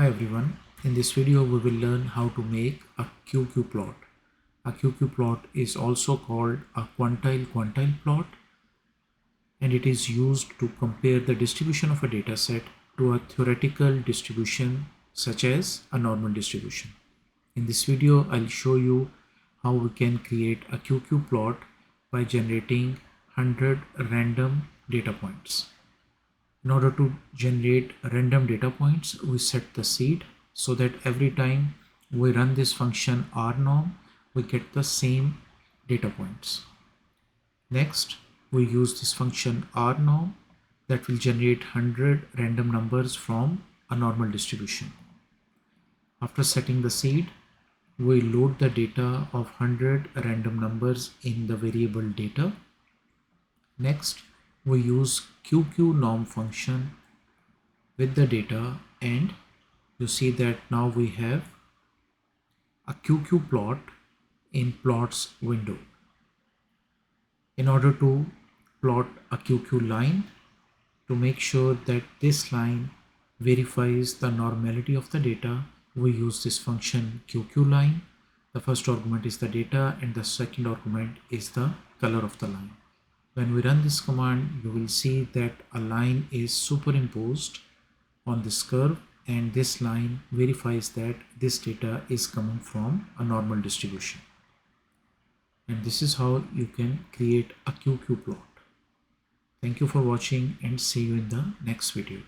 everyone, in this video we will learn how to make a QQ plot. A QQ plot is also called a quantile plot, and it is used to compare the distribution of a dataset to a theoretical distribution such as a normal distribution. In this video I'll show you how we can create a QQ plot by generating 100 random data points. In order to generate random data points, we set the seed so that every time we run this function rnorm, we get the same data points. Next, we use this function rnorm that will generate 100 random numbers from a normal distribution. After setting the seed, we load the data of 100 random numbers in the variable data. Next, we use QQnorm function with the data, and you see that now we have a QQ plot in plots window. In order to plot a QQ line, to make sure that this line verifies the normality of the data, we use this function QQLine. The first argument is the data and the second argument is the color of the line. When we run this command, you will see that a line is superimposed on this curve, and this line verifies that this data is coming from a normal distribution. And this is how you can create a QQ plot. Thank you for watching and see you in the next video.